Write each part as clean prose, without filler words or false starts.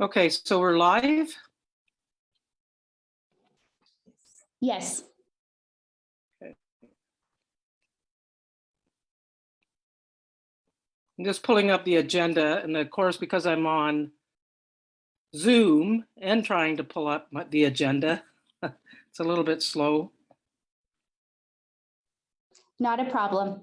Okay, so we're live. Yes. Okay. I'm just pulling up the agenda, and of course, because I'm on Zoom and trying to pull up the agenda, it's a little bit slow. Not a problem.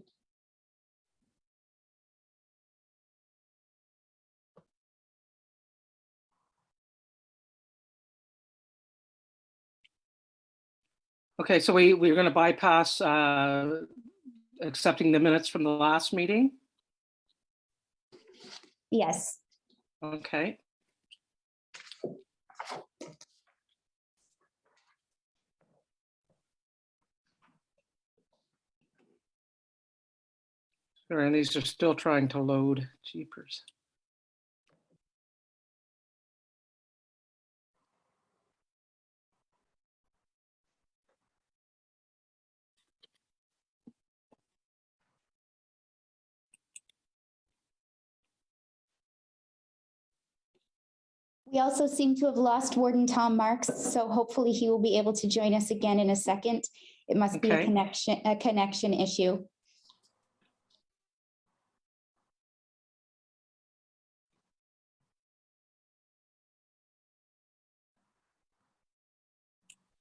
Okay, so we're going to bypass accepting the minutes from the last meeting. Yes. Okay. Sure, and these are still trying to load. Jeepers. We also seem to have lost Warden Tom Marks, so hopefully he will be able to join us again in a second. It must be a connection issue.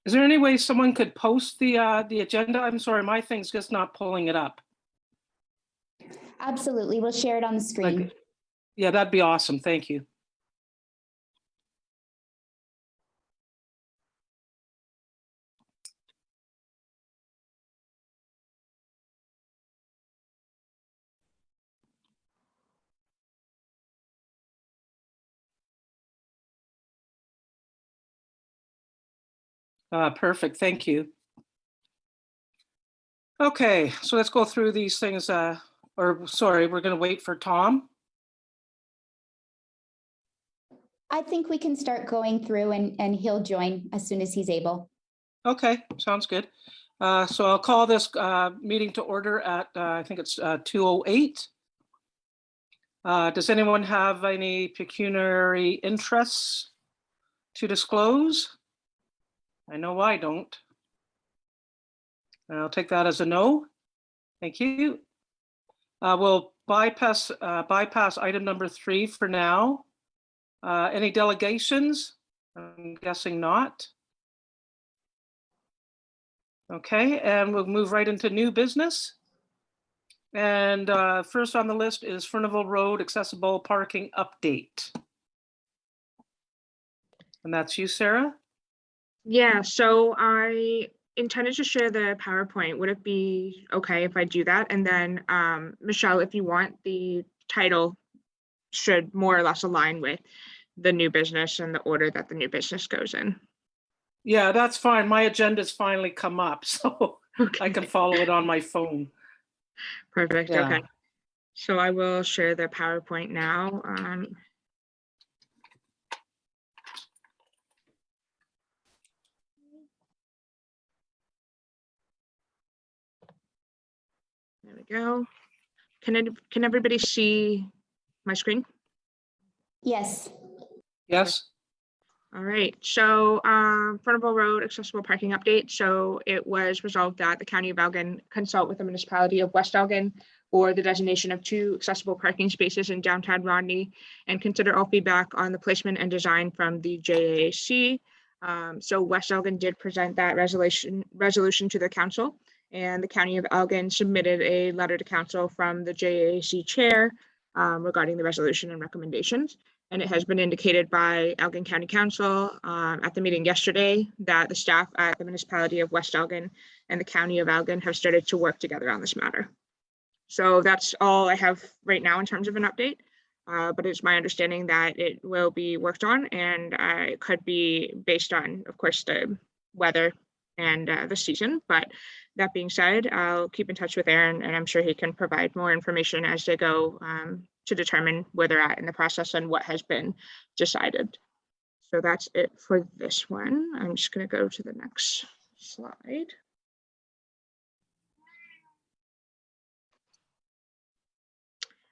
Is there any way someone could post the agenda? I'm sorry, my thing's just not pulling it up. Absolutely. We'll share it on the screen. Yeah, that'd be awesome. Thank you. Perfect. Thank you. Okay, so let's go through these things. Or sorry, we're going to wait for Tom. I think we can start going through and he'll join as soon as he's able. Okay, sounds good. So I'll call this meeting to order at, I think it's 2:08. Does anyone have any pecuniary interests to disclose? I know I don't. I'll take that as a no. Thank you. We'll bypass item number 3 for now. Any delegations? I'm guessing not. Okay, and we'll move right into new business. And first on the list is Frontable Road accessible parking update. And that's you, Sarah? Yeah, so I intended to share the PowerPoint. Would it be okay if I do that? And then Michelle, if you want, the title should more or less align with the new business and the order that the new business goes in. Yeah, that's fine. My agenda's finally come up, so Okay. I can follow it on my phone. Perfect. Yeah. Okay. So I will share the PowerPoint now. There we go. Can everybody see my screen? Yes. Yes. All right, so Frontable Road accessible parking update. So it was resolved that the County of Elgin consult with the municipality of West Elgin for the designation of 2 accessible parking spaces in downtown Rodney and consider all feedback on the placement and design from the JAC. So West Elgin did present that resolution to the council, and the County of Elgin submitted a letter to council from the JAC chair regarding the resolution and recommendations. And it has been indicated by Elgin County Council at the meeting yesterday that the staff at the municipality of West Elgin and the County of Elgin have started to work together on this matter. So that's all I have right now in terms of an update, but it's my understanding that it will be worked on, and it could be based on, of course, the weather and the season. But that being said, I'll keep in touch with Aaron, and I'm sure he can provide more information as they go to determine where they're at in the process and what has been decided. So that's it for this one. I'm just going to go to the next slide.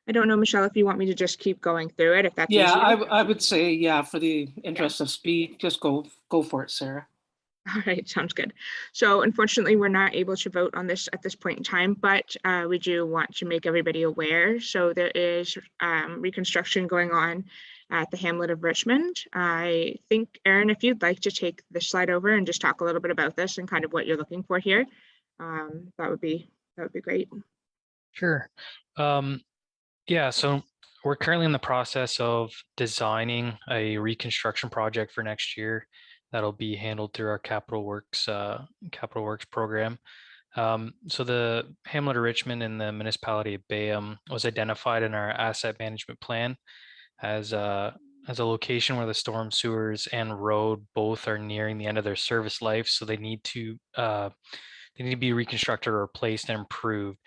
I don't know, Michelle, if you want me to just keep going through it, if that's Yeah, easier. I would say, yeah, for the interest of speed, just go for it, Sarah. All right, sounds good. So unfortunately, we're not able to vote on this at this point in time, but we do want to make everybody aware. So there is reconstruction going on at the Hamlet of Richmond. I think, Erin, if you'd like to take this slide over and just talk a little bit about this and kind of what you're looking for here, that would be great. Sure. Yeah, so we're currently in the process of designing a reconstruction project for next year that'll be handled through our Capital Works program. So the Hamlet of Richmond and the municipality of Bayham was identified in our asset management plan as a location where the storm sewers and road both are nearing the end of their service life, so they need to be reconstructed or replaced and improved.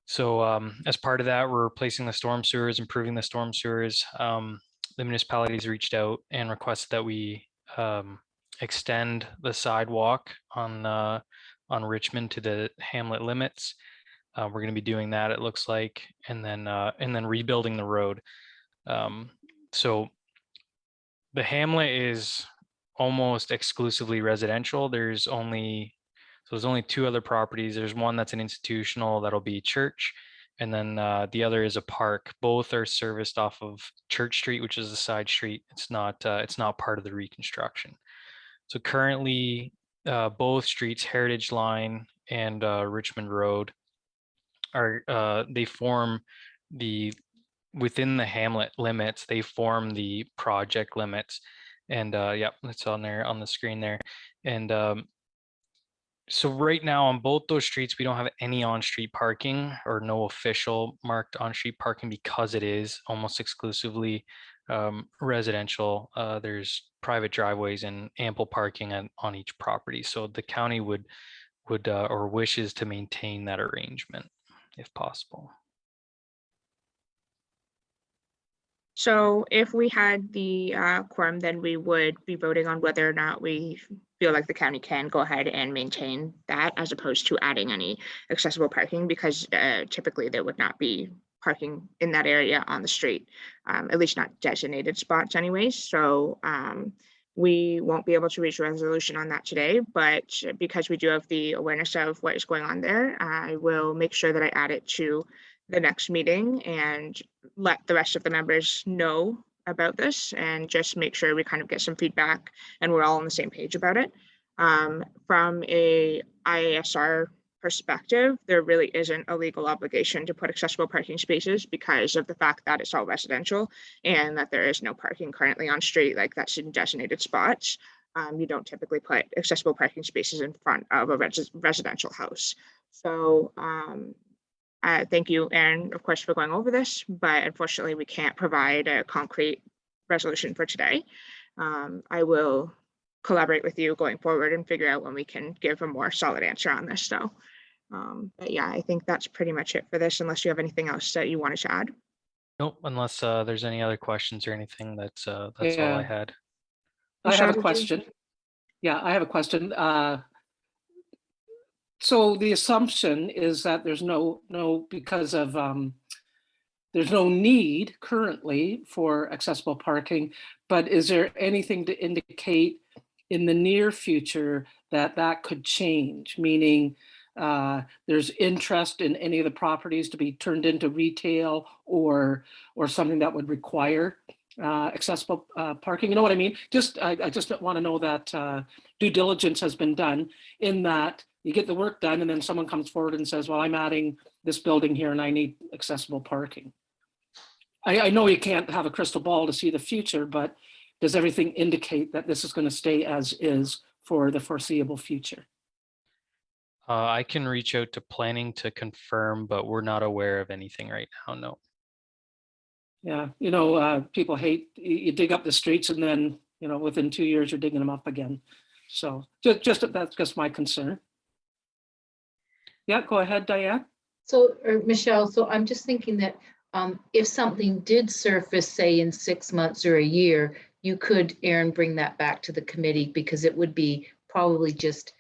So as part of that, we're replacing the storm sewers, improving the storm sewers. The municipalities reached out and requested that we extend the sidewalk on Richmond to the Hamlet limits. We're going to be doing that, it looks like, and then rebuilding the road. So the Hamlet is almost exclusively residential. There's only two other properties. There's one that's an institutional, that'll be church. And then the other is a park. Both are serviced off of Church Street, which is a side street. It's not part of the reconstruction. So currently both streets, Heritage Line and Richmond Road, they form within the Hamlet limits, they form the project limits. And yeah, it's on there on the screen there. And so right now on both those streets, we don't have any on-street parking or no official marked on-street parking because it is almost exclusively residential. There's private driveways and ample parking on each property. So the county would or wishes to maintain that arrangement if possible. So if we had the quorum, then we would be voting on whether or not we feel like the county can go ahead and maintain that, as opposed to adding any accessible parking, because typically there would not be parking in that area on the street, at least not designated spots anyways. So we won't be able to reach a resolution on that today, but because we do have the awareness of what is going on there, I will make sure that I add it to the next meeting and let the rest of the members know about this, and just make sure we kind of get some feedback and we're all on the same page about it. From a ISR perspective, there really isn't a legal obligation to put accessible parking spaces because of the fact that it's all residential and that there is no parking currently on street like that's in designated spots. You don't typically put accessible parking spaces in front of a residential house. So thank you, Erin, of course, for going over this, but unfortunately we can't provide a concrete resolution for today. I will collaborate with you going forward and figure out when we can give a more solid answer on this. So, but yeah, I think that's pretty much it for this, unless you have anything else that you wanted to add. Nope, unless there's any other questions or anything. That's all I had. I have a question. Yeah, I have a question. So the assumption is that there's because of there's no need currently for accessible parking, but is there anything to indicate in the near future that could change? Meaning there's interest in any of the properties to be turned into retail or something that would require accessible parking. You know what I mean? I just want to know that due diligence has been done, in that you get the work done and then someone comes forward and says, well, I'm adding this building here and I need accessible parking. I know you can't have a crystal ball to see the future, but does everything indicate that this is going to stay as is for the foreseeable future? I can reach out to planning to confirm, but we're not aware of anything right now, no. Yeah, you know, people hate, you dig up the streets and then, you know, within 2 years you're digging them up again. So that's just my concern. Yeah, go ahead, Diane. So, Michelle, so I'm just thinking that if something did surface, say in 6 months or a year, you could, Erin, bring that back to the committee, because it would be probably just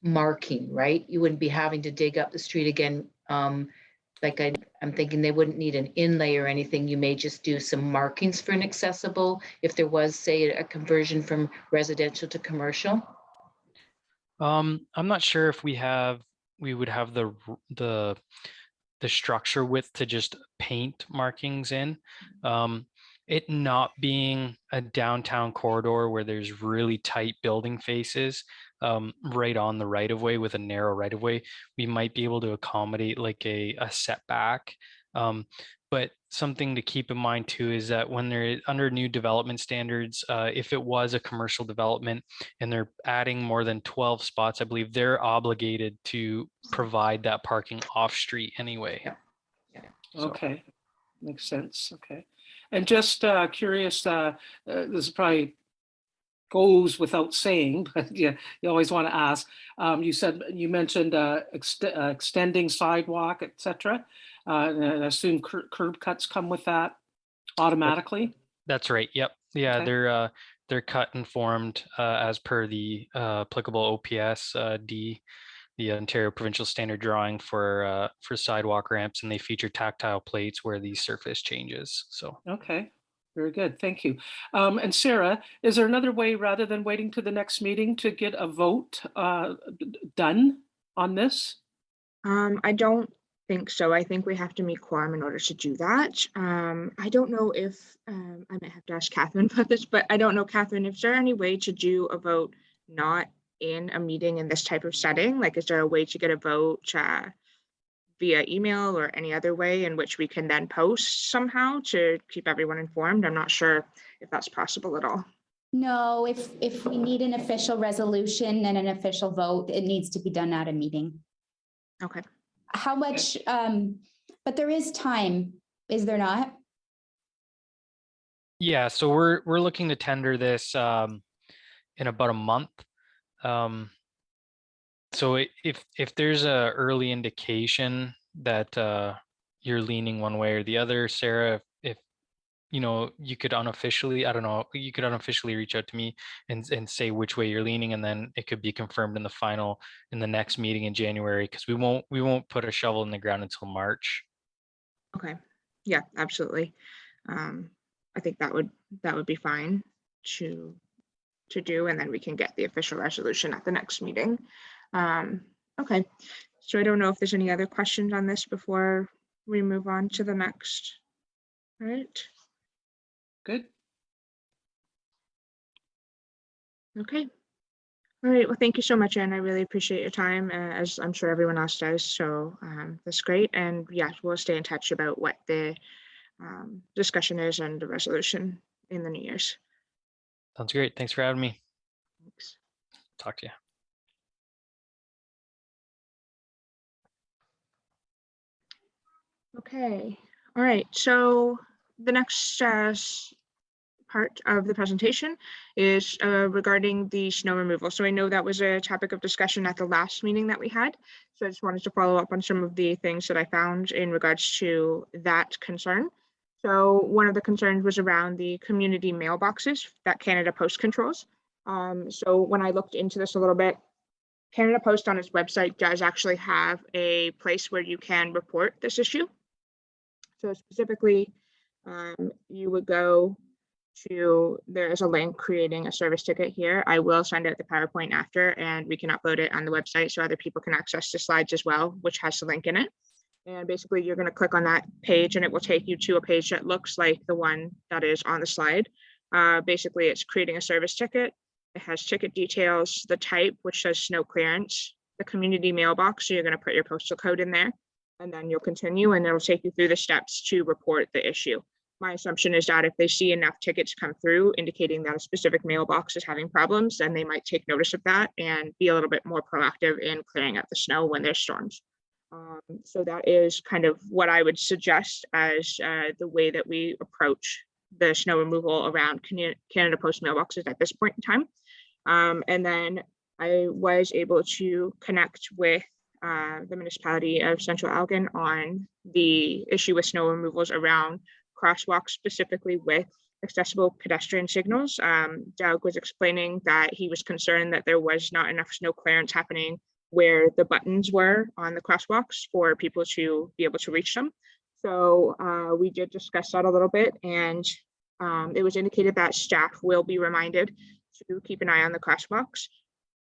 marking, right? You wouldn't be having to dig up the street again like I'm thinking they wouldn't need an inlay or anything. You may just do some markings for inaccessible if there was, say, a conversion from residential to commercial. I'm not sure if we would have the structure width to just paint markings in. It not being a downtown corridor where there's really tight building faces, right on the right of way with a narrow right of way, we might be able to accommodate like a setback. But something to keep in mind too is that when they're under new development standards, if it was a commercial development and they're adding more than 12 spots, I believe they're obligated to provide that parking off street anyway. Yeah. So- Okay, makes sense. Okay. And just curious, this probably goes without saying, but yeah, you always want to ask. You mentioned extending sidewalk, etc. And I assume curb cuts come with that automatically. That's right. Yep. Yeah, Okay. they're cut and formed as per the applicable OPS D, the Ontario Provincial Standard Drawing for sidewalk ramps, and they feature tactile plates where the surface changes. So Okay, very good. Thank you. And Sarah, is there another way rather than waiting to the next meeting to get a vote done on this? I don't think so. I think we have to meet quorum in order to do that. I don't know if, I might have to ask Catherine about this, but I don't know, Catherine, if there any way to do a vote not in a meeting in this type of setting? Like, is there a way to get a vote via email or any other way in which we can then post somehow to keep everyone informed? I'm not sure if that's possible at all. No, if we need an official resolution and an official vote, it needs to be done at a meeting. Okay. How much, but there is time, is there not? yeah, so we're looking to tender this in about a month. So if there's a early indication that you're leaning one way or the other, Sarah, if you could unofficially, I don't know, you could unofficially reach out to me and say which way you're leaning, and then it could be confirmed in the next meeting in January, because we won't put a shovel in the ground until March. Okay. Yeah, absolutely. I think that would be fine to do, and then we can get the official resolution at the next meeting. Okay. So I don't know if there's any other questions on this before we move on to the next. All right. Good. Okay. All right. Well, thank you so much, Anne. I really appreciate your time, as I'm sure everyone else does. So that's great. And yeah, we'll stay in touch about what the discussion is and the resolution in the New Year's. Sounds great. Thanks for having me. Thanks. Talk to you. Okay. All right. So the next part of the presentation is regarding the snow removal. So I know that was a topic of discussion at the last meeting that we had. So I just wanted to follow up on some of the things that I found in regards to that concern. So one of the concerns was around the community mailboxes that Canada Post controls. So when I looked into this a little bit, Canada Post on its website does actually have a place where you can report this issue. So specifically, you would go to, there is a link creating a service ticket here. I will send out the PowerPoint after, and we can upload it on the website so other people can access the slides as well, which has the link in it. And basically you're going to click on that page and it will take you to a page that looks like the one that is on the slide. Basically it's creating a service ticket. It has ticket details, the type, which says snow clearance, the community mailbox. So you're going to put your postal code in there, and then you'll continue, and it'll take you through the steps to report the issue. My assumption is that if they see enough tickets come through indicating that a specific mailbox is having problems, then they might take notice of that and be a little bit more proactive in clearing up the snow when there's storms. So that is kind of what I would suggest as the way that we approach the snow removal around Canada Post mailboxes at this point in time. And then I was able to connect with the municipality of Central Elgin on the issue with snow removals around crosswalks, specifically with accessible pedestrian signals. Doug was explaining that he was concerned that there was not enough snow clearance happening where the buttons were on the crosswalks for people to be able to reach them. So we did discuss that a little bit, and it was indicated that staff will be reminded to keep an eye on the crosswalks.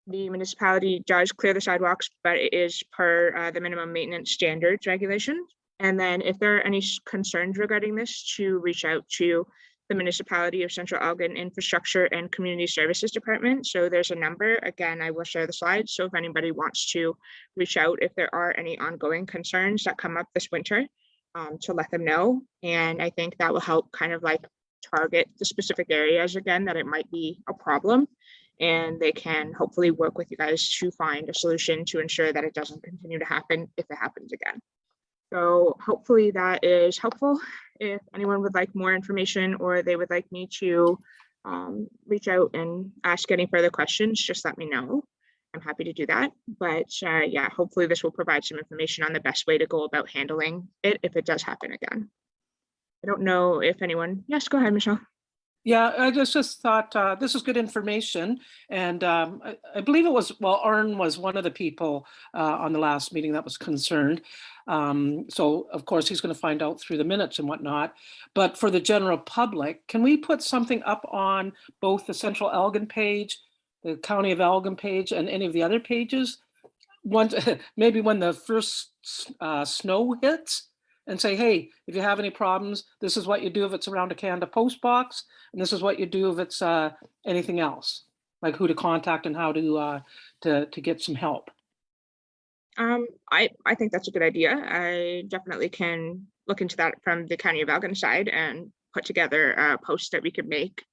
The municipality does clear the sidewalks, but it is per the minimum maintenance standards regulation. And then if there are any concerns regarding this, to reach out to the Municipality of Central Elgin Infrastructure and Community Services Department. So there's a number. Again, I will share the slides. So if anybody wants to reach out, if there are any ongoing concerns that come up this winter, to let them know. And I think that will help kind of like target the specific areas again that it might be a problem. And they can hopefully work with you guys to find a solution to ensure that it doesn't continue to happen if it happens again. So hopefully that is helpful. If anyone would like more information or they would like me to reach out and ask any further questions, just let me know. I'm happy to do that. But yeah, hopefully this will provide some information on the best way to go about handling it if it does happen again. I don't know if anyone, yes, go ahead, Michelle. Yeah, I just thought this is good information. And I believe it was, well, Arn was one of the people on the last meeting that was concerned. So of course, he's going to find out through the minutes and whatnot. But for the general public, can we put something up on both the Central Elgin page, the County of Elgin page, and any of the other pages? Once, maybe when the first snow hits, and say, hey, if you have any problems, this is what you do if it's around a Canada Post box, and this is what you do if it's anything else, like who to contact and how to get some help. I think that's a good idea. I definitely can look into that from the County of Elgin side and put together a post that we could make.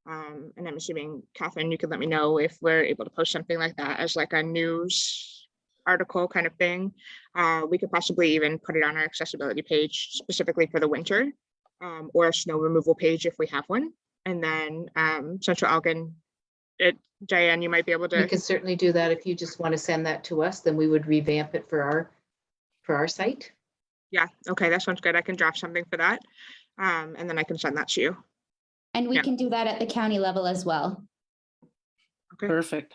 And I'm assuming, Catherine, you could let me know if we're able to post something like that as like a news article kind of thing. We could possibly even put it on our accessibility page specifically for the winter, or a snow removal page if we have one. And then Central Elgin, Diane, you might be able to. We can certainly do that. If you just want to send that to us, then we would revamp it for our site. Yeah, okay, that sounds good. I can draft something for that. And then I can send that to you. And we can do that at the county level as well. Okay, Perfect.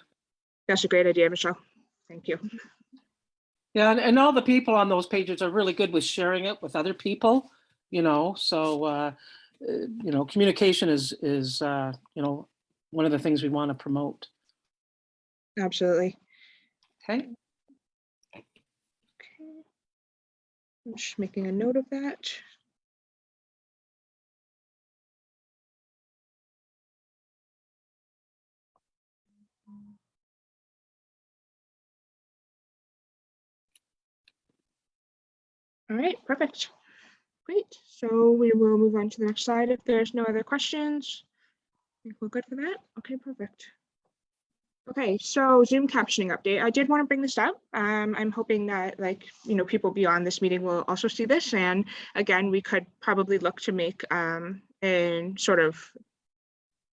that's a great idea, Michelle. Thank you. Yeah, and all the people on those pages are really good with sharing it with other people, you know, so, you know, communication is you know, one of the things we want to promote. Absolutely. Okay. Okay. I'm just making a note of that. All right, perfect. Great. So we will move on to the next slide if there's no other questions. I think we're good for that. Okay, perfect. Okay, so Zoom captioning update. I did want to bring this up. I'm hoping that, like, you know, people beyond this meeting will also see this. And again, we could probably look to make a sort of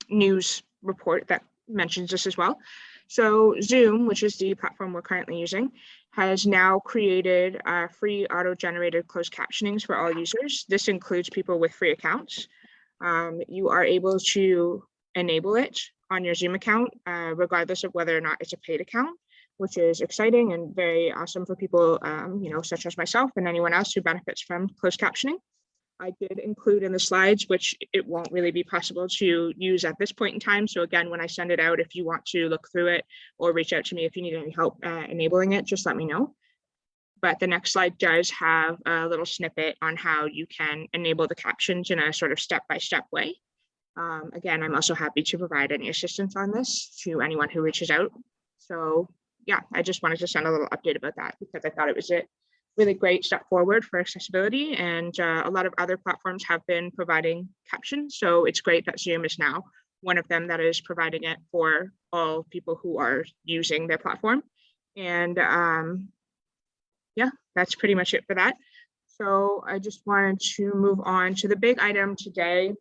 news report that mentions this as well. So Zoom, which is the platform we're currently using, has now created free auto-generated closed captionings for all users. This includes people with free accounts. You are able to enable it on your Zoom account, regardless of whether or not it's a paid account, which is exciting and very awesome for people, you know, such as myself and anyone else who benefits from closed captioning. I did include in the slides, which it won't really be possible to use at this point in time. So again, when I send it out, if you want to look through it or reach out to me if you need any help enabling it, just let me know. But the next slide does have a little snippet on how you can enable the captions in a sort of step-by-step way. Again, I'm also happy to provide any assistance on this to anyone who reaches out. So yeah, I just wanted to send a little update about that because I thought it was a really great step forward for accessibility, and a lot of other platforms have been providing captions. So it's great that Zoom is now one of them that is providing it for all people who are using their platform. And yeah, that's pretty much it for that. So I just wanted to move on to the big item today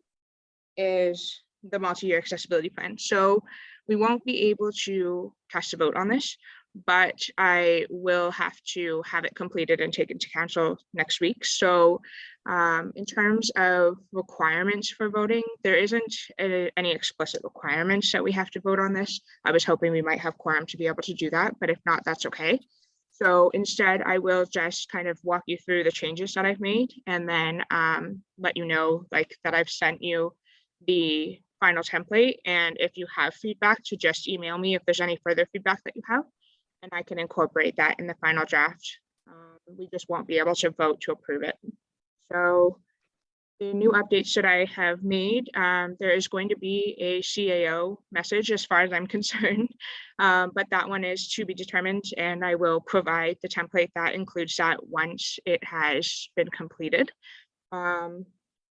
is the multi-year accessibility plan. So we won't be able to cast a vote on this. but I will have to have it completed and taken to council next week. So in terms of requirements for voting, there isn't any explicit requirements that we have to vote on this. I was hoping we might have quorum to be able to do that, but if not, that's okay. So instead, I will just kind of walk you through the changes that I've made and then let you know like that I've sent you the final template. And if you have feedback, to just email me if there's any further feedback that you have, and I can incorporate that in the final draft. We just won't be able to vote to approve it. So the new updates that I have made, there is going to be a CAO message as far as I'm concerned, but that one is to be determined, and I will provide the template that includes that once it has been completed.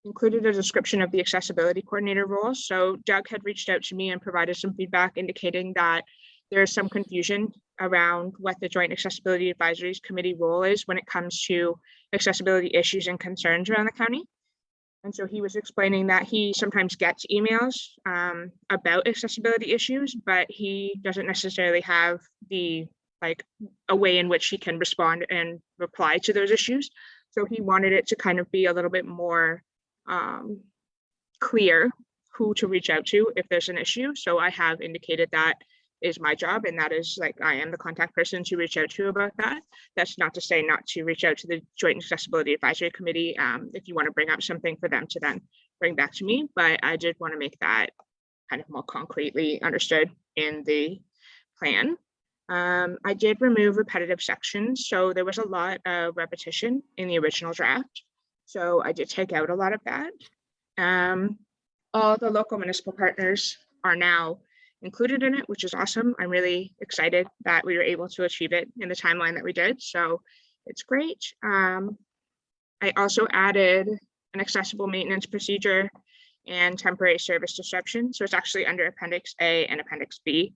Included a description of the accessibility coordinator role. So Doug had reached out to me and provided some feedback indicating that there's some confusion around what the Joint Accessibility Advisories Committee role is when it comes to accessibility issues and concerns around the county. And so he was explaining that he sometimes gets emails about accessibility issues, but he doesn't necessarily have the a way in which he can respond and reply to those issues. So he wanted it to kind of be a little bit more clear who to reach out to if there's an issue. So I have indicated that is my job, and that is I am the contact person to reach out to about that. That's not to say not to reach out to the Joint Accessibility Advisory Committee if you want to bring up something for them to then bring back to me, but I did want to make that kind of more concretely understood in the plan. I did remove repetitive sections, so there was a lot of repetition in the original draft, so I did take out a lot of that. All the local municipal partners are now included in it, which is awesome. I'm really excited that we were able to achieve it in the timeline that we did, so it's great. I also added an accessible maintenance procedure and temporary service disruption, so it's actually under Appendix A and Appendix B,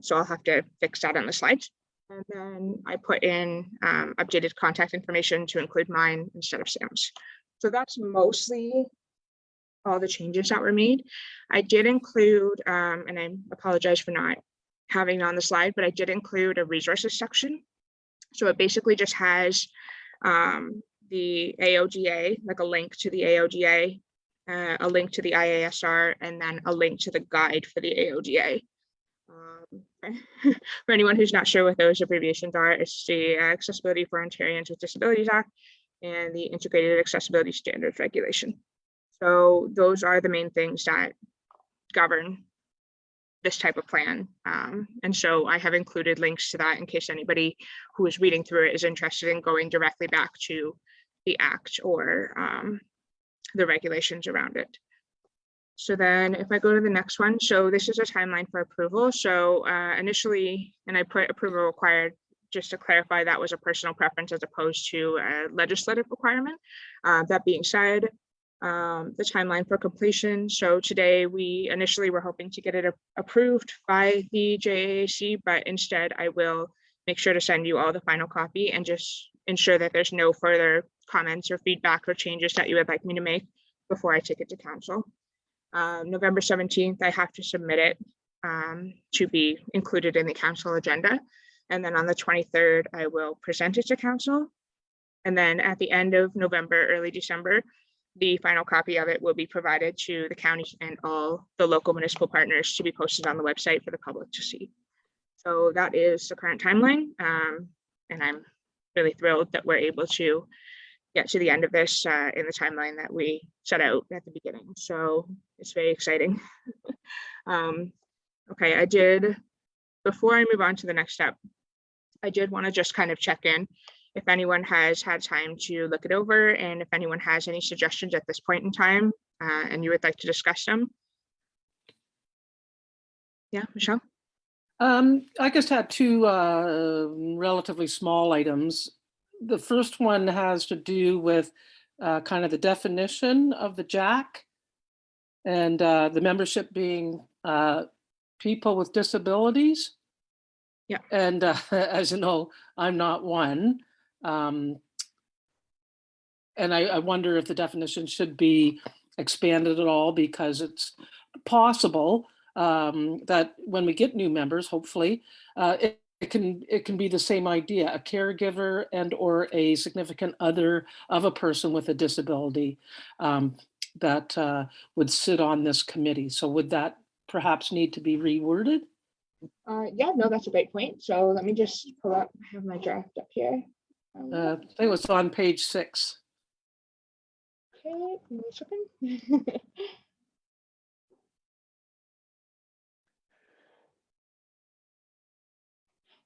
so I'll have to fix that on the slides. And then I put in updated contact information to include mine instead of Sam's. So that's mostly all the changes that were made. I did include, and I apologize for not having it on the slide, but I did include a resources section. So it basically just has the AOGA, like a link to the AOGA, a link to the IASR, and then a link to the guide for the AOGA. For anyone who's not sure what those abbreviations are, it's the Accessibility for Ontarians with Disabilities Act and the Integrated Accessibility Standards Regulation. So those are the main things that govern this type of plan. And so I have included links to that in case anybody who is reading through it is interested in going directly back to the act or the regulations around it. So then if I go to the next one, so this is a timeline for approval. So initially, and I put approval required just to clarify that was a personal preference as opposed to a legislative requirement. That being said, the timeline for completion. So today we initially were hoping to get it approved by the JAAC, but instead I will make sure to send you all the final copy and just ensure that there's no further comments or feedback or changes that you would like me to make before I take it to council. November 17th, I have to submit it to be included in the council agenda. And then on the 23rd, I will present it to council. And then at the end of November, early December, the final copy of it will be provided to the county and all the local municipal partners to be posted on the website for the public to see. So that is the current timeline. And I'm really thrilled that we're able to get to the end of this in the timeline that we set out at the beginning. So it's very exciting. Okay, before I move on to the next step, I did want to just kind of check in if anyone has had time to look it over and if anyone has any suggestions at this point in time and you would like to discuss them. Yeah, Michelle? I just had two relatively small items. The first one has to do with kind of the definition of the JAC and the membership being people with disabilities. Yeah. And as you know, I'm not one. And I wonder if the definition should be expanded at all, because it's possible that when we get new members, hopefully, it can be the same idea, a caregiver and or a significant other of a person with a disability that would sit on this committee. So would that perhaps need to be reworded? Yeah, no, that's a great point. So let me just pull up, I have my draft up here. I think it was on page 6. Okay, give me a second.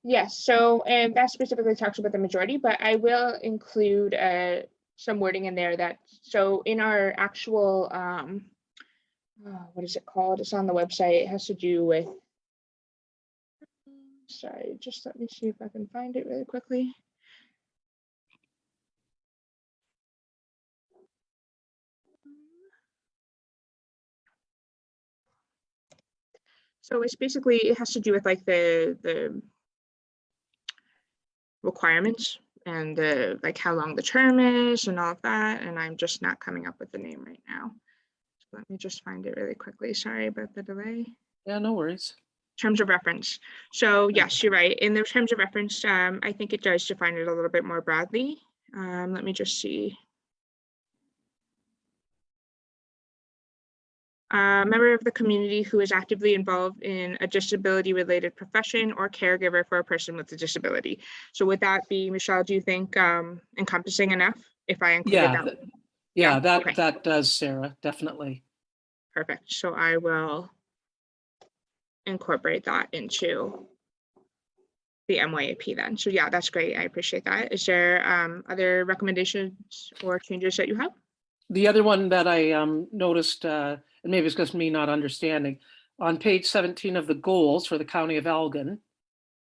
Yes, so, and that specifically talks about the majority, but I will include some wording in there that, so in our actual, what is it called? It's on the website. It has to do with, sorry, just let me see if I can find it really quickly. So it's basically, it has to do with like the requirements and the like how long the term is and all of that. And I'm just not coming up with the name right now. So let me just find it really quickly. Sorry about the delay. Yeah, no worries. Terms of reference. So yes, you're right. In the terms of reference, I think it does define it a little bit more broadly. Let me just see. A member of the community who is actively involved in a disability-related profession or caregiver for a person with a disability. So would that be, Michelle, do you think encompassing enough if I included Yeah, that? yeah, that okay. that does, Sarah, definitely. Perfect. So I will incorporate that into the MYAP then. So yeah, that's great. I appreciate that. Is there other recommendations or changes that you have? The other one that I noticed, and maybe it's just me not understanding, on page 17 of the goals for the County of Elgin.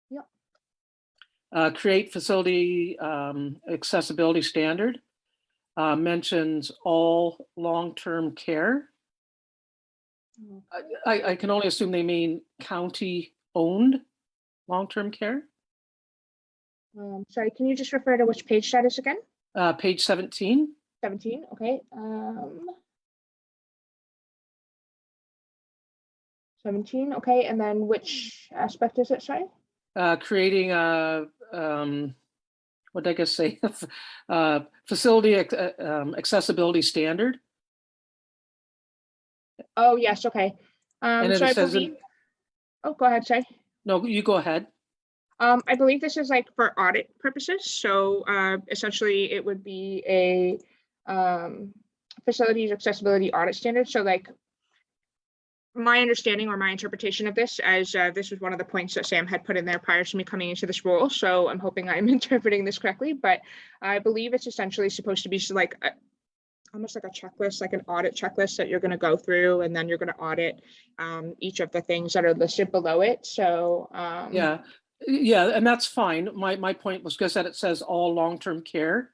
Yep. Create facility accessibility standard, mentions all long-term care. I can only assume they mean county-owned long-term care. Sorry, can you just refer to which page that is again? Page 17. 17, okay. 17, okay, and then which aspect is it, sorry? Creating a, what did I just say? Facility accessibility standard. Oh, yes, okay. And then So it I says, believe, oh, go ahead, sorry. no, you go ahead. I believe this is like for audit purposes. So essentially it would be a facilities accessibility audit standard. So like my understanding or my interpretation of this as this was one of the points that Sam had put in there prior to me coming into this role. So I'm hoping I'm interpreting this correctly, but I believe it's essentially supposed to be like almost like a checklist, like an audit checklist that you're going to go through, and then you're going to audit each of the things that are listed below it. So yeah, and that's fine. My point was just that it says all long-term care,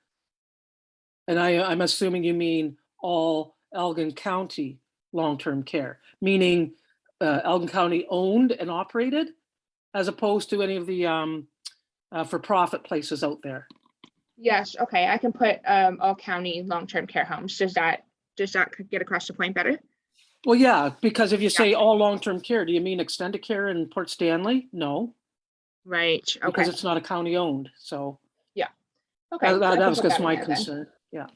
and I'm assuming you mean all Elgin County long-term care, meaning Elgin County owned and operated, as opposed to any of the for-profit places out there. yes, okay, I can put all county long-term care homes. Does that get across the point better? Well, yeah, because if you say all long-term care, do you mean extended care in Port Stanley? No. Right, okay. Because it's not a county owned, so. Yeah. Okay. So That was just my concern, yeah.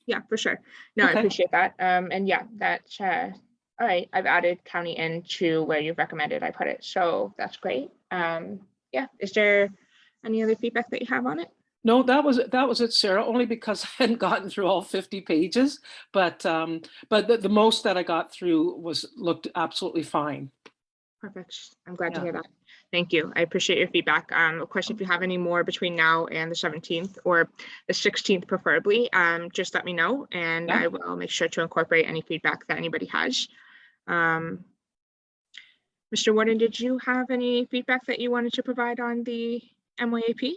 Yeah, for sure. No, Okay. I appreciate that. And yeah, that's all right. I've added county into where you've recommended I put it. So that's great. Yeah, is there any other feedback that you have on it? No, that was it, Sarah, only because I hadn't gotten through all 50 pages, but the most that I got through looked absolutely fine. Perfect. I'm glad to Yeah. hear that. Thank you. I appreciate your feedback. Of course, if you have any more between now and the 17th or the 16th, preferably, just let me know, and Yeah. I will make sure to incorporate any feedback that anybody has. Mr. Warden, did you have any feedback that you wanted to provide on the MYAP?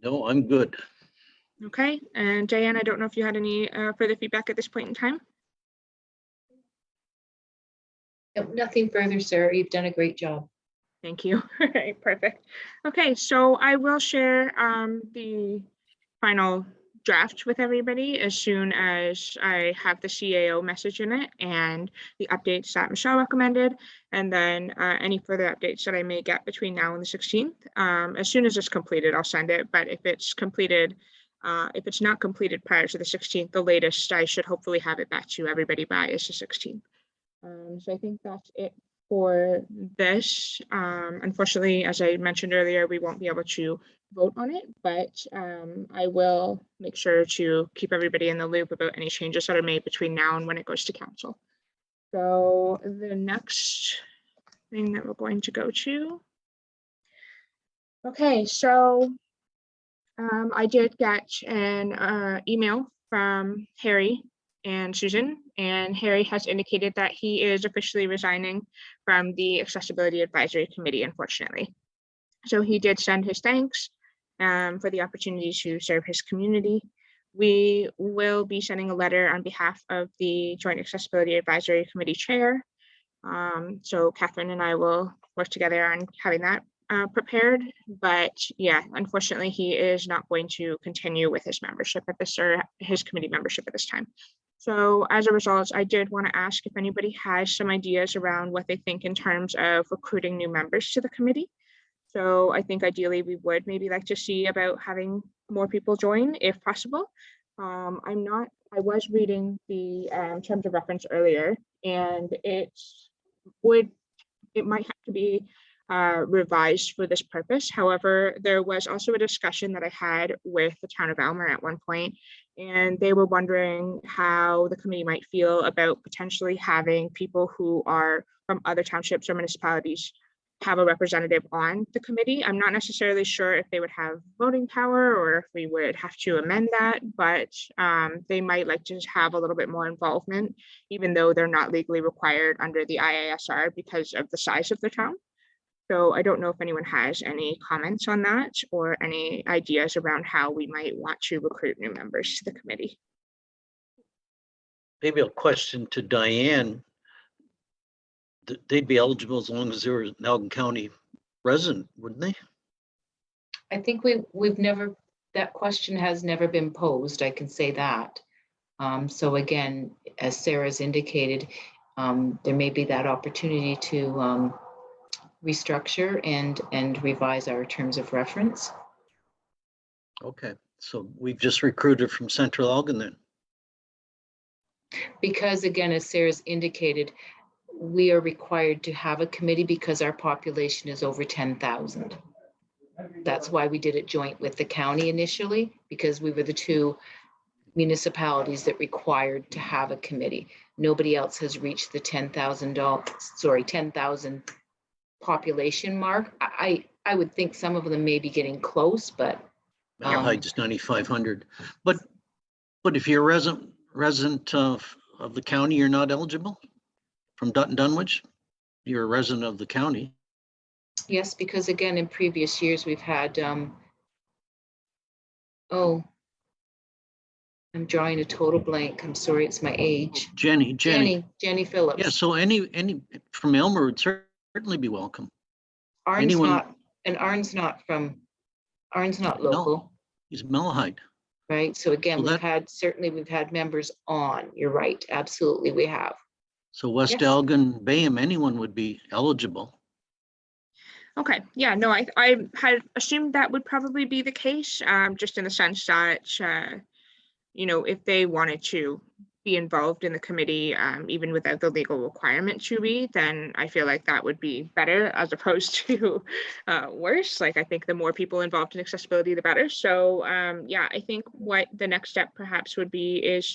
No, I'm good. Okay. And Diane, I don't know if you had any further feedback at this point in time. Nothing further, Sarah. You've done a great job. Thank you. All right, perfect. Okay, so I will share the final draft with everybody as soon as I have the CAO message in it and the updates that Michelle recommended, and then any further updates that I may get between now and the 16th. As soon as it's completed, I'll send it, but if it's completed, if it's not completed prior to the 16th, the latest I should hopefully have it back to everybody by is the 16th. So I think that's it for this. Unfortunately, as I mentioned earlier, we won't be able to vote on it, but I will make sure to keep everybody in the loop about any changes that are made between now and when it goes to council. So the next thing that we're going to go to. Okay, so I did get an email from Harry and Susan, and Harry has indicated that he is officially resigning from the Accessibility Advisory Committee, unfortunately. So he did send his thanks for the opportunity to serve his community. We will be sending a letter on behalf of the Joint Accessibility Advisory Committee Chair. So Catherine and I will work together on having that prepared, but yeah, unfortunately, he is not going to continue with his membership at this, or his committee membership at this time. So as a result, I did want to ask if anybody has some ideas around what they think in terms of recruiting new members to the committee. So I think ideally we would maybe like to see about having more people join if possible. I was reading the terms of reference earlier, and it might have to be revised for this purpose. However, there was also a discussion that I had with the town of Elmer at one point, and they were wondering how the committee might feel about potentially having people who are from other townships or municipalities have a representative on the committee. I'm not necessarily sure if they would have voting power or if we would have to amend that, but they might like to have a little bit more involvement, even though they're not legally required under the IASR because of the size of the town. So I don't know if anyone has any comments on that or any ideas around how we might want to recruit new members to the committee. Maybe a question to Diane. They'd be eligible as long as they were an Elgin County resident, wouldn't they? I think we've never, that question has never been posed, I can say that. So again, as Sarah's indicated, there may be that opportunity to restructure and revise our terms of reference. Okay, so we've just recruited from Central Elgin then. Because again, as Sarah's indicated, we are required to have a committee because our population is over 10,000. That's why we did it joint with the county initially, because we were the two municipalities that required to have a committee. Nobody else has reached the 10,000 population mark. I would think some of them may be getting close, but Malahide is 9,500. But if you're a resident of the county, you're not eligible from Dutton Dunwich. You're a resident of the county. Yes, because again, in previous years we've had oh, I'm drawing a total blank. I'm sorry, it's my age. Jenny Phillips. Yeah, so any from Elmer would certainly be welcome. Arn's not local. No, he's Malahide. Right. So again, So we've had members on. You're right. Absolutely, we have. So West Yes. Elgin, Bayham, anyone would be eligible. Okay, yeah, no, I had assumed that would probably be the case, just in the sense that, you know, if they wanted to be involved in the committee, even without the legal requirement to be, then I feel like that would be better as opposed to worse. Like, I think the more people involved in accessibility, the better. So yeah, I think what the next step perhaps would be is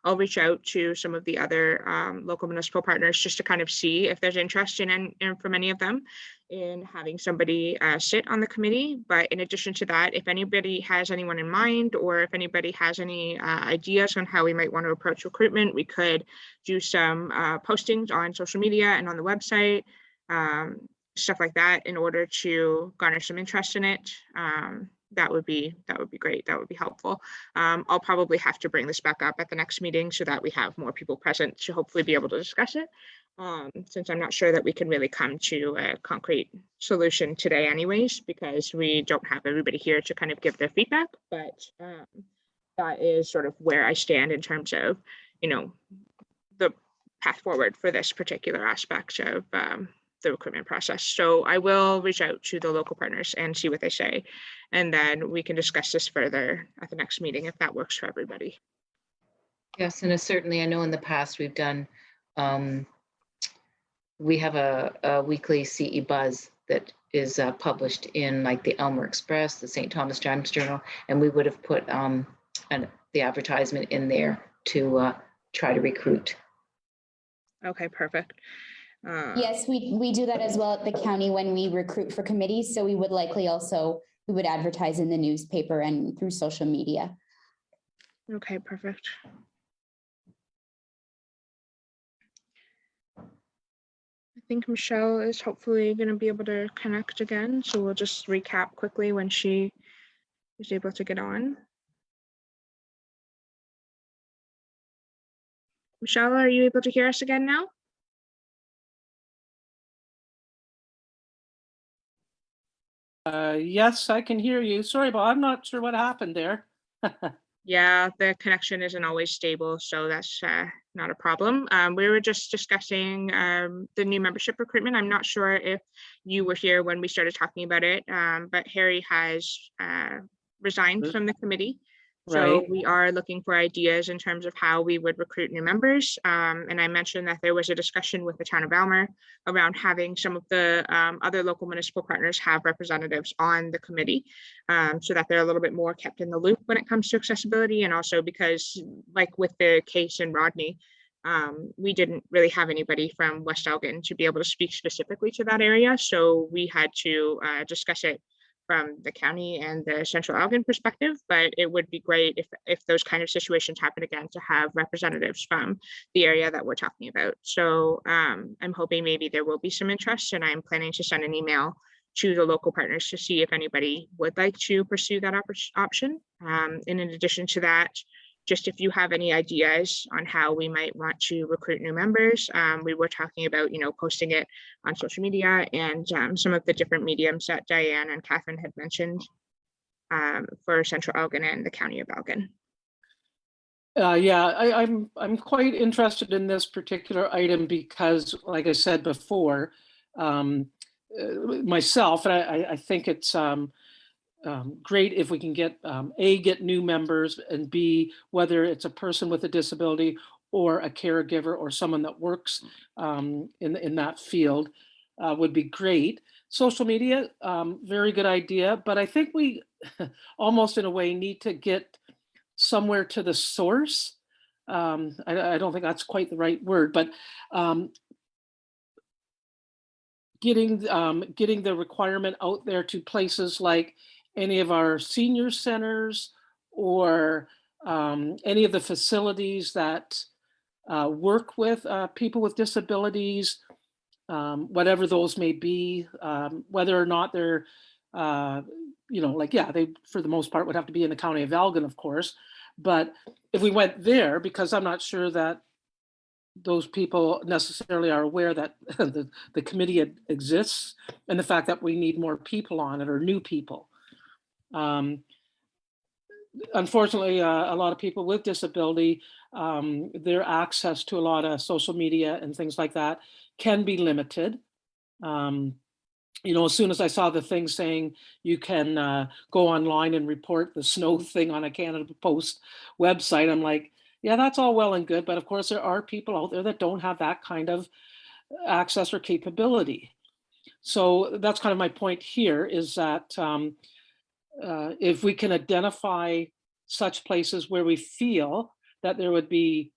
I'll reach out to some of the other local municipal partners just to kind of see if there's interest in from any of them in having somebody sit on the committee. But in addition to that, if anybody has anyone in mind, or if anybody has any ideas on how we might want to approach recruitment, we could do some postings on social media and on the website, stuff like that, in order to garner some interest in it. That would be great. That would be helpful. I'll probably have to bring this back up at the next meeting so that we have more people present to hopefully be able to discuss it. Since I'm not sure that we can really come to a concrete solution today anyways, because we don't have everybody here to kind of give their feedback. But that is sort of where I stand in terms of, the path forward for this particular aspect of the recruitment process. So I will reach out to the local partners and see what they say. And then we can discuss this further at the next meeting if that works for everybody. Yes, and certainly I know in the past we've done, we have a weekly CE Buzz that is published in like the Elmer Express, the St. Thomas Times Journal, and we would have put the advertisement in there to try to recruit. Okay, perfect. Yes, we do that as well at the county when we recruit for committees. So we would likely also, we would advertise in the newspaper and through social media. Okay, perfect. I think Michelle is hopefully going to be able to connect again. So we'll just recap quickly when she is able to get on. Michelle, are you able to hear us again now? Yes, I can hear you. Sorry, but I'm not sure what happened there. Yeah, the connection isn't always stable, so that's not a problem. We were just discussing the new membership recruitment. I'm not sure if you were here when we started talking about it, but Harry has resigned from the committee. So Right. we are looking for ideas in terms of how we would recruit new members. And I mentioned that there was a discussion with the town of Aylmer around having some of the other local municipal partners have representatives on the committee, so that they're a little bit more kept in the loop when it comes to accessibility. And also because, like with the case in Rodney, we didn't really have anybody from West Elgin to be able to speak specifically to that area. So we had to discuss it from the county and the Central Elgin perspective, but it would be great if those kind of situations happen again to have representatives from the area that we're talking about. So I'm hoping maybe there will be some interest, and I'm planning to send an email to the local partners to see if anybody would like to pursue that option. And in addition to that, just if you have any ideas on how we might want to recruit new members, we were talking about, posting it on social media and some of the different mediums that Diane and Catherine had mentioned for Central Elgin and the County of Elgin. Yeah, I'm quite interested in this particular item because, like I said before, myself, and I think it's great if we can get get new members, and B, whether it's a person with a disability or a caregiver or someone that works in that field would be great. Social media, very good idea, but I think we almost in a way need to get somewhere to the source. I don't think that's quite the right word, but getting the requirement out there to places like any of our senior centers or any of the facilities that work with people with disabilities, whatever those may be, whether or not they're, they for the most part would have to be in the county of Elgin, of course. But if we went there, because I'm not sure that those people necessarily are aware that the committee exists and the fact that we need more people on it or new people. Unfortunately, a lot of people with disability, their access to a lot of social media and things like that can be limited. As soon as I saw the thing saying you can go online and report the snow thing on a Canada Post website, I'm like, yeah, that's all well and good. But of course, there are people out there that don't have that kind of access or capability. So that's kind of my point here, is that if we can identify such places where we feel that there would be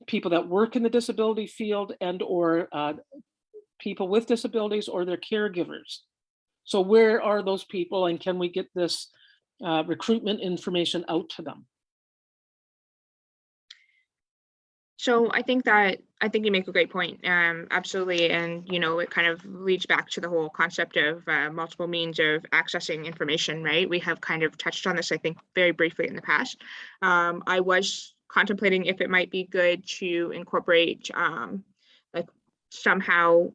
people that work in the disability field and or people with disabilities or their caregivers. So where are those people, and can we get this recruitment information out to them? So I think you make a great point. Absolutely. And, it kind of leads back to the whole concept of multiple means of accessing information, right? We have kind of touched on this, I think, very briefly in the past. I was contemplating if it might be good to incorporate, like somehow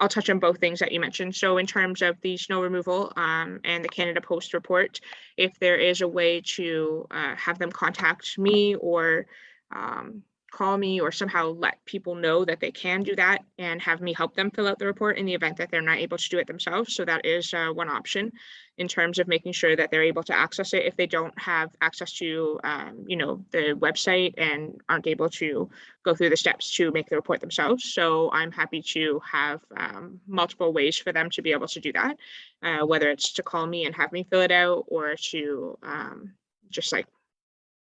I'll touch on both things that you mentioned. So in terms of the snow removal and the Canada Post report, if there is a way to have them contact me or call me or somehow let people know that they can do that and have me help them fill out the report in the event that they're not able to do it themselves. So that is one option in terms of making sure that they're able to access it if they don't have access to, the website and aren't able to go through the steps to make the report themselves. So I'm happy to have multiple ways for them to be able to do that, whether it's to call me and have me fill it out or to just like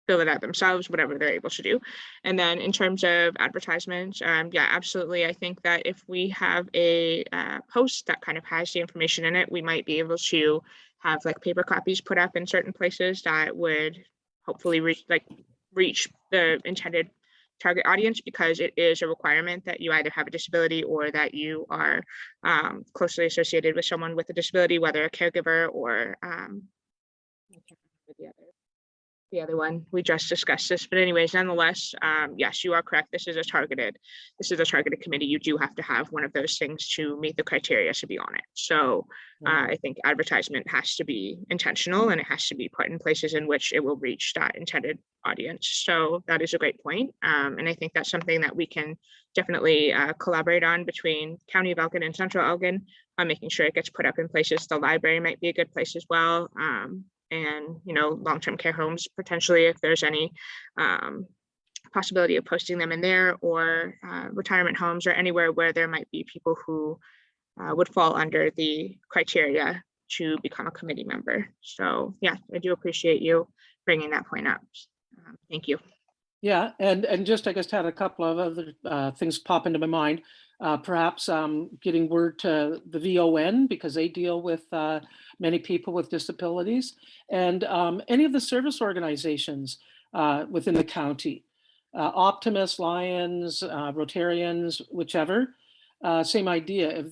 fill it out themselves, whatever they're able to do. And then in terms of advertisements, yeah, absolutely. I think that if we have a post that kind of has the information in it, we might be able to have like paper copies put up in certain places that would hopefully reach the intended target audience, because it is a requirement that you either have a disability or that you are closely associated with someone with a disability, whether a caregiver or I can't remember the other one. We just discussed this, but anyways, nonetheless, yes, you are correct. This is a targeted committee. You do have to have one of those things to meet the criteria to be on it. So I think advertisement has to be intentional and it has to be put in places in which it will reach that intended audience. So that is a great point. And I think that's something that we can definitely collaborate on between County of Elgin and Central Elgin on making sure it gets put up in places. The library might be a good place as well. And long-term care homes potentially, if there's any possibility of posting them in there, or retirement homes, or anywhere where there might be people who would fall under the criteria to become a committee member. So yeah, I do appreciate you bringing that point up. Thank you. Yeah, and just I guess had a couple of other things pop into my mind. Perhaps getting word to the VON, because they deal with many people with disabilities, and any of the service organizations within the county, Optimus, Lions, Rotarians, whichever, same idea.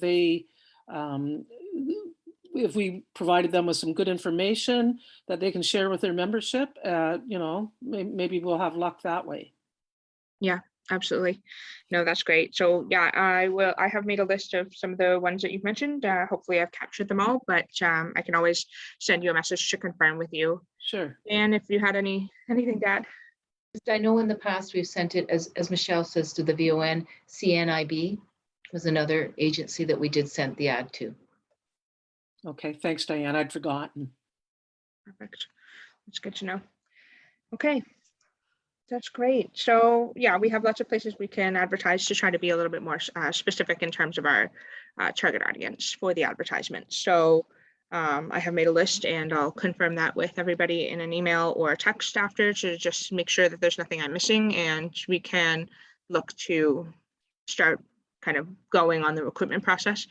If we provided them with some good information that they can share with their membership, maybe we'll have luck that way. Yeah, absolutely. No, that's great. So yeah, I have made a list of some of the ones that you've mentioned. Hopefully I've captured them all, but I can always send you a message to confirm with you. Sure. And if you had anything to add. I know in the past we've sent it, as Michelle says, to the VON. CNIB was another agency that we did send the ad to. Okay, thanks, Diane. I'd forgotten. Perfect. That's good to know. Okay. That's great. So yeah, we have lots of places we can advertise to try to be a little bit more specific in terms of our target audience for the advertisement. So I have made a list and I'll confirm that with everybody in an email or a text after to just make sure that there's nothing I'm missing, and we can look to start kind of going on the recruitment process.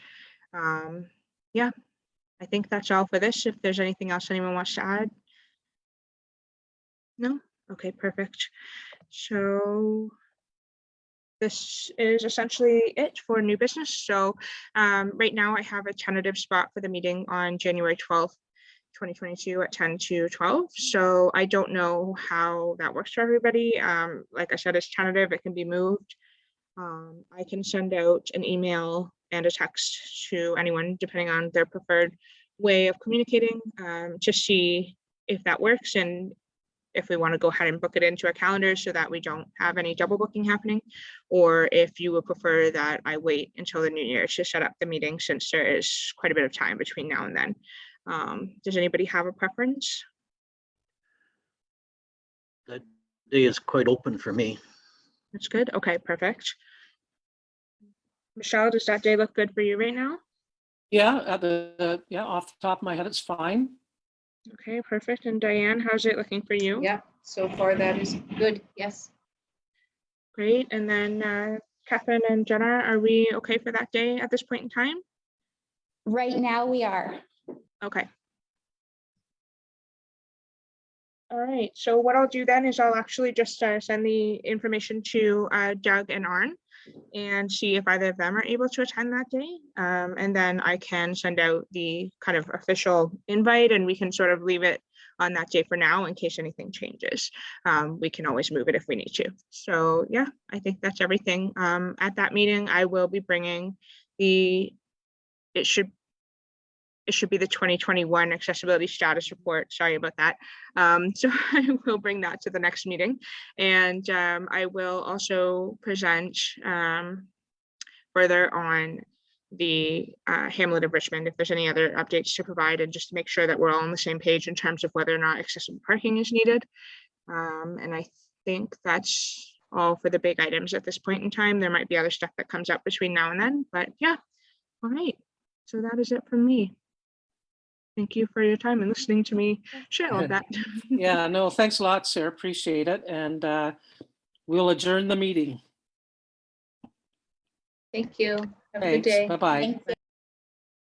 Yeah, I think that's all for this. If there's anything else anyone wants to add. No? Okay, perfect. So this is essentially it for new business. So right now I have a tentative spot for the meeting on January 12th, 2022 at 10 to 12. So I don't know how that works for everybody. Like I said, it's tentative, it can be moved. I can send out an email and a text to anyone depending on their preferred way of communicating to see if that works and if we want to go ahead and book it into our calendar so that we don't have any double booking happening, or if you would prefer that I wait until the new year to set up the meeting, since there is quite a bit of time between now and then. Does anybody have a preference? That day is quite open for me. That's good. Okay, perfect. Michelle, does that day look good for you right now? Yeah, off the top of my head, it's fine. Okay, perfect. And Diane, how's it looking for you? Yeah, so far that is good. Yes. Great. And then Catherine and Jenna, are we okay for that day at this point in time? Right now we are. Okay. All right. So what I'll do then is I'll actually just send the information to Doug and Arn and see if either of them are able to attend that day. And then I can send out the kind of official invite, and we can sort of leave it on that day for now in case anything changes. We can always move it if we need to. So yeah, I think that's everything. At that meeting, I will be bringing it should be the 2021 accessibility status report. Sorry about that. So I will bring that to the next meeting. And I will also present further on the Hamlet of Richmond, if there's any other updates to provide, and just to make sure that we're all on the same page in terms of whether or not accessible parking is needed. And I think that's all for the big items at this point in time. There might be other stuff that comes up between now and then, but yeah. All right. So that is it from me. Thank you for your time and listening to me share all of that. Yeah, no, thanks a lot, Sarah. Appreciate it. And we'll adjourn the meeting. Thank you. Have a good Thanks. day. Bye-bye. Thank you.